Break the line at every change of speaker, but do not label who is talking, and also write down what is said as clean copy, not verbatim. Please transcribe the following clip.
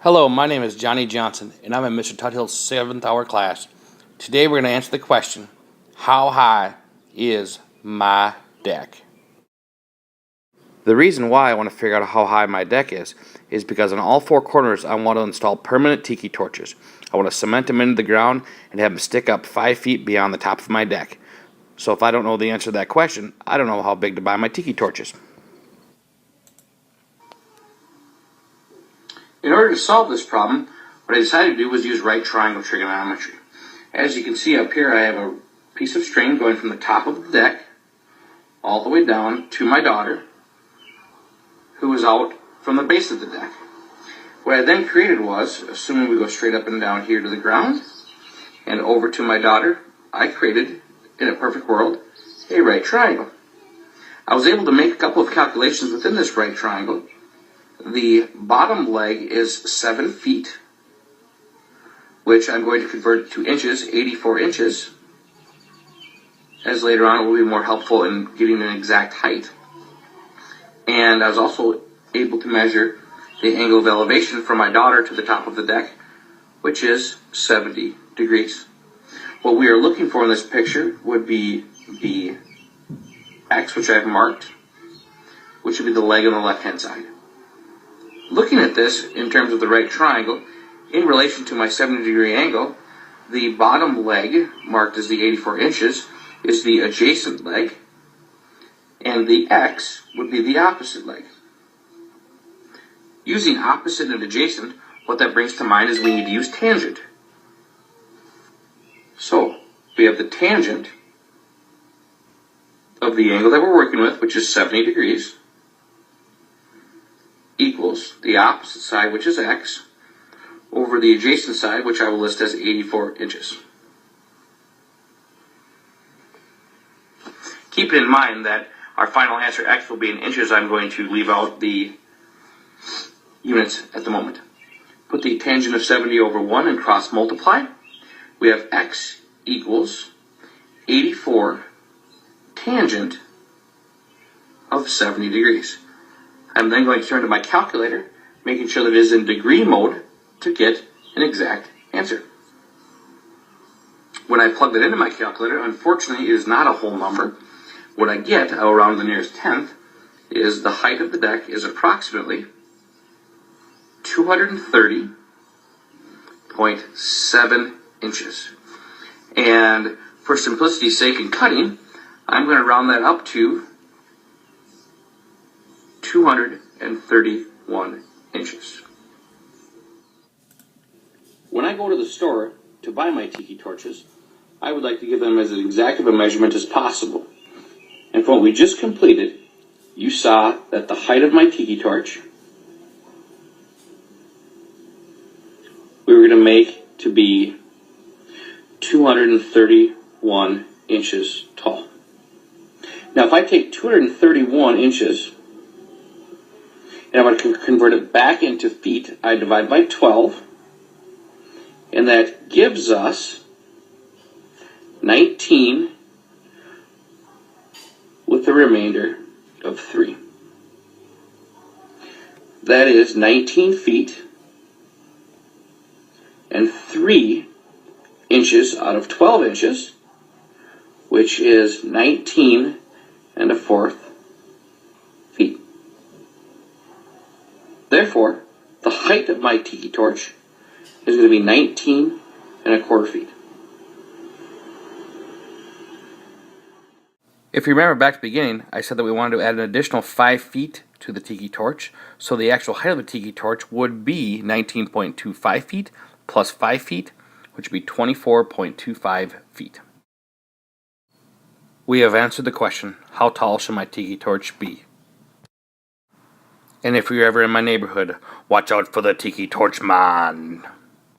Hello, my name is Johnny Johnson, and I'm in Mr. Tuthill's 7th hour class. Today we're going to answer the question, how high is my deck? The reason why I want to figure out how high my deck is because on all four corners I want to install permanent tiki torches. I want to cement them into the ground and have them stick up 5 feet beyond the top of my deck. So if I don't know the answer to that question, I don't know how big to buy my tiki torches.
In order to solve this problem, what I decided to do was use right triangle trigonometry. As you can see up here, I have a piece of string going from the top of the deck all the way down to my daughter, who is out from the base of the deck. What I then created was, assuming we go straight up and down here to the ground and over to my daughter, I created, in a perfect world, a right triangle. I was able to make a couple of calculations within this right triangle. The bottom leg is 7 feet, which I'm going to convert to inches, 84 inches, as later on it will be more helpful in getting an exact height. And I was also able to measure the angle of elevation from my daughter to the top of the deck, which is 70 degrees. What we are looking for in this picture would be the X, which I've marked, which would be the leg on the left-hand side. Looking at this in terms of the right triangle, in relation to my 70-degree angle, the bottom leg, marked as the 84 inches, is the adjacent leg, and the X would be the opposite leg. Using opposite and adjacent, what that brings to mind is we need to use tangent. So, we have the tangent of the angle that we're working with, which is 70 degrees, equals the opposite side, which is X, over the adjacent side, which I will list as 84 inches. Keeping in mind that our final answer, X, will be in inches, I'm going to leave out the units at the moment. Put the tangent of 70 over 1 and cross multiply. We have X equals 84 tangent of 70 degrees. I'm then going to turn to my calculator, making sure that it is in degree mode to get an exact answer. When I plug that into my calculator, unfortunately, it is not a whole number. What I get, I'll round to the nearest tenth, is the height of the deck is approximately 230.7 inches. And for simplicity's sake in cutting, I'm going to round that up to 231 inches. When I go to the store to buy my tiki torches, I would like to give them as exact of a measurement as possible. And from what we just completed, you saw that the height of my tiki torch we were going to make to be 231 inches tall. Now if I take 231 inches and I'm going to convert it back into feet, I divide by 12, and that gives us 19 with the remainder of 3. That is 19 feet and 3 inches out of 12 inches, which is 19 and a fourth feet. Therefore, the height of my tiki torch is going to be 19 and a quarter feet.
If you remember back to the beginning, I said that we wanted to add an additional 5 feet to the tiki torch, so the actual height of the tiki torch would be 19.25 feet plus 5 feet, which would be 24.25 feet. We have answered the question, how tall should my tiki torch be? And if you're ever in my neighborhood, watch out for the tiki torch man.